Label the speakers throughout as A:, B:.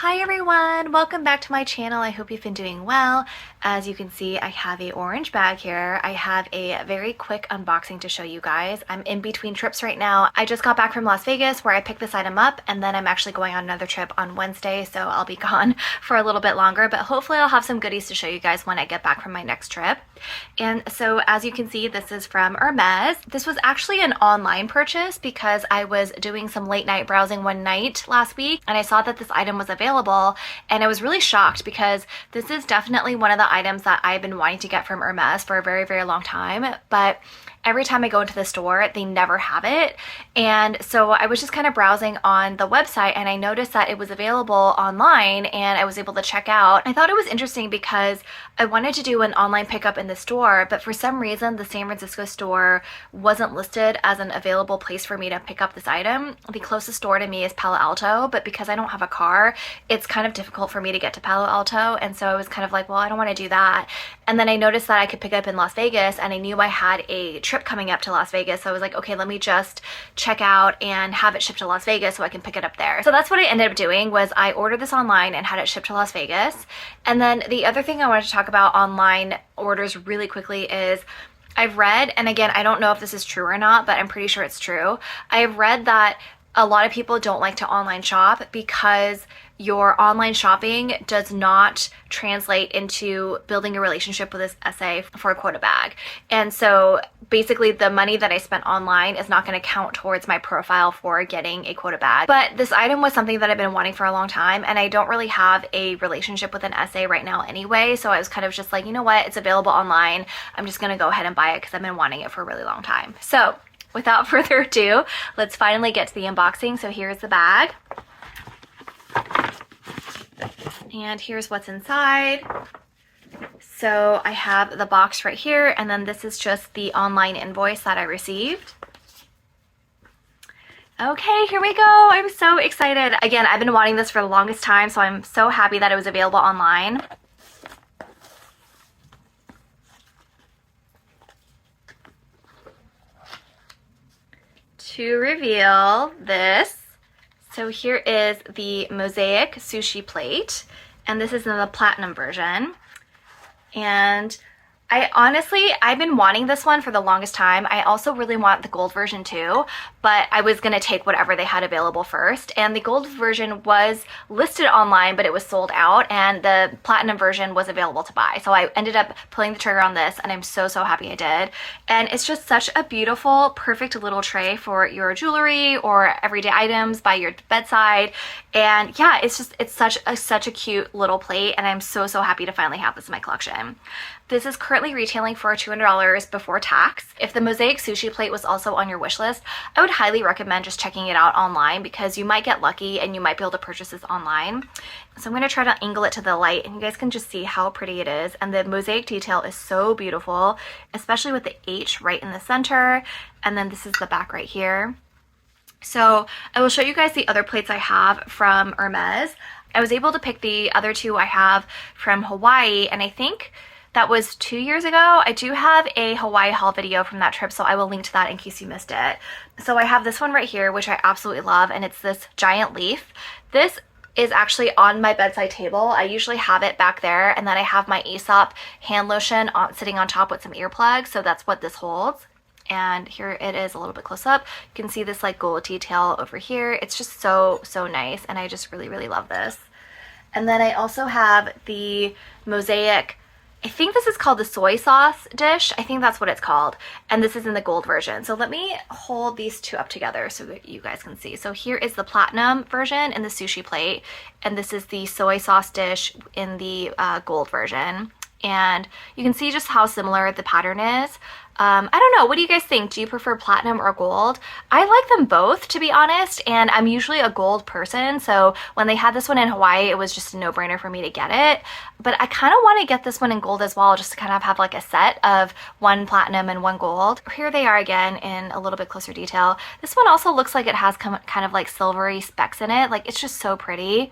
A: Hi everyone, welcome back to my channel. I hope you've been doing well. As you can see, I have a orange bag here. I have a very quick unboxing to show you guys. I'm in between trips right now. I just got back from Las Vegas where I picked this item up, and then I'm actually going on another trip on Wednesday, so I'll be gone for a little bit longer, but hopefully I'll have some goodies to show you guys when I get back from my next trip. And so as you can see, this is from HERMES. This was actually an online purchase because I was doing some late night browsing one night last week and I saw that this item was available, and I was really shocked because this is definitely one of the items that I've been wanting to get from HERMES for a very, very long time, but every time I go into the store, they never have it. And so I was just kind of browsing on the website and I noticed that it was available online and I was able to check out. I thought it was interesting because I wanted to do an online pickup in the store, but for some reason the San Francisco store wasn't listed as an available place for me to pick up this item. The closest store to me is Palo Alto, but because I don't have a car, it's kind of difficult for me to get to Palo Alto. And so I was kind of like, well, I don't want to do that. And then I noticed that I could pick it up in Las Vegas, and I knew I had a trip coming up to Las Vegas, so I was like, okay, let me just check out and have it shipped to Las Vegas so I can pick it up there. So that's what I ended up doing, was I ordered this online and had it shipped to Las Vegas. And then the other thing I wanted to talk about online orders really quickly is I've read, and again, I don't know if this is true or not, but I'm pretty sure it's true. I've read that a lot of people don't like to online shop because your online shopping does not translate into building a relationship with this SA for a quota bag. And so basically the money that I spent online is not going to count towards my profile for getting a quota bag. But this item was something that I've been wanting for a long time, and I don't really have a relationship with an SA right now anyway. So I was kind of just like, you know what, it's available online. I'm just going to go ahead and buy it because I've been wanting it for a really long time. So without further ado, let's finally get to the unboxing. So here's the bag. And here's what's inside. So I have the box right here, and then this is just the online invoice that I received. Okay, here we go. I'm so excited. Again, I've been wanting this for the longest time, so I'm so happy that it was available online. To reveal this, so here is the mosaic sushi plate, and this is in the platinum version. And I've been wanting this one for the longest time. I also really want the gold version too, but I was gonna take whatever they had available first. And the gold version was listed online, but it was sold out, and the platinum version was available to buy. So I ended up pulling the trigger on this, and I'm so, so happy I did. And it's just such a beautiful, perfect little tray for your jewelry or everyday items by your bedside. And yeah, it's such a cute little plate, and I'm so, so happy to finally have this in my collection. This is currently retailing for $200 before tax. If the mosaic sushi plate was also on your wish list, I would highly recommend just checking it out online because you might get lucky and you might be able to purchase this online. So I'm going to try to angle it to the light, and you guys can just see how pretty it is. And the mosaic detail is so beautiful, especially with the H right in the center. And then this is the back right here. So I will show you guys the other plates I have from HERMES. I was able to pick the other two I have from Hawaii, and I think that was 2 years ago. I do have a Hawaii haul video from that trip, so I will link to that in case you missed it. So I have this one right here, which I absolutely love, and it's this giant leaf. This is actually on my bedside table. I usually have it back there, and then I have my Aesop hand lotion sitting on top with some earplugs, so that's what this holds. And here it is a little bit close up. You can see this like gold detail over here. It's just so, so nice, and I just really, really love this. And then I also have the mosaic, I think this is called the soy sauce dish. I think that's what it's called. And this is in the gold version. So let me hold these two up together so that you guys can see. So here is the platinum version in the sushi plate, and this is the soy sauce dish in the gold version. And you can see just how similar the pattern is. I don't know, what do you guys think? Do you prefer platinum or gold? I like them both, to be honest, and I'm usually a gold person, so when they had this one in Hawaii, it was just a no-brainer for me to get it. But I kind of want to get this one in gold as well, just to kind of have like a set of one platinum and one gold. Here they are again in a little bit closer detail. This one also looks like it has kind of like silvery specks in it. Like, it's just so pretty.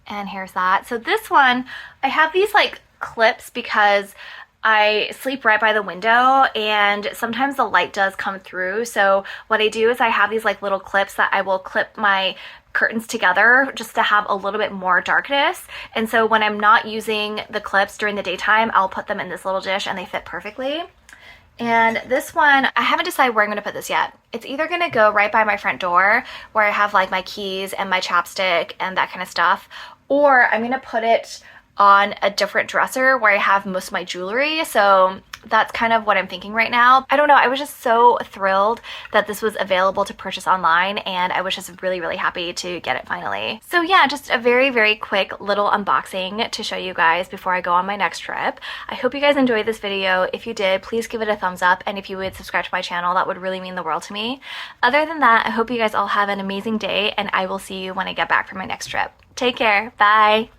A: And here's that. So this one, I have these like clips because I sleep right by the window and sometimes the light does come through. So what I do is I have these like little clips that I will clip my curtains together just to have a little bit more darkness. And so when I'm not using the clips during the daytime, I'll put them in this little dish and they fit perfectly. And this one, I haven't decided where I'm gonna put this yet. It's either gonna go right by my front door where I have like my keys and my chapstick and that kind of stuff, or I'm gonna put it on a different dresser where I have most of my jewelry. So that's kind of what I'm thinking right now. I don't know, I was just so thrilled that this was available to purchase online, and I was just really, really happy to get it finally. So yeah, just a very, very quick little unboxing to show you guys before I go on my next trip. I hope you guys enjoyed this video. If you did, please give it a thumbs up, and if you would subscribe to my channel, that would really mean the world to me. Other than that, I hope you guys all have an amazing day, and I will see you when I get back from my next trip. Take care. Bye.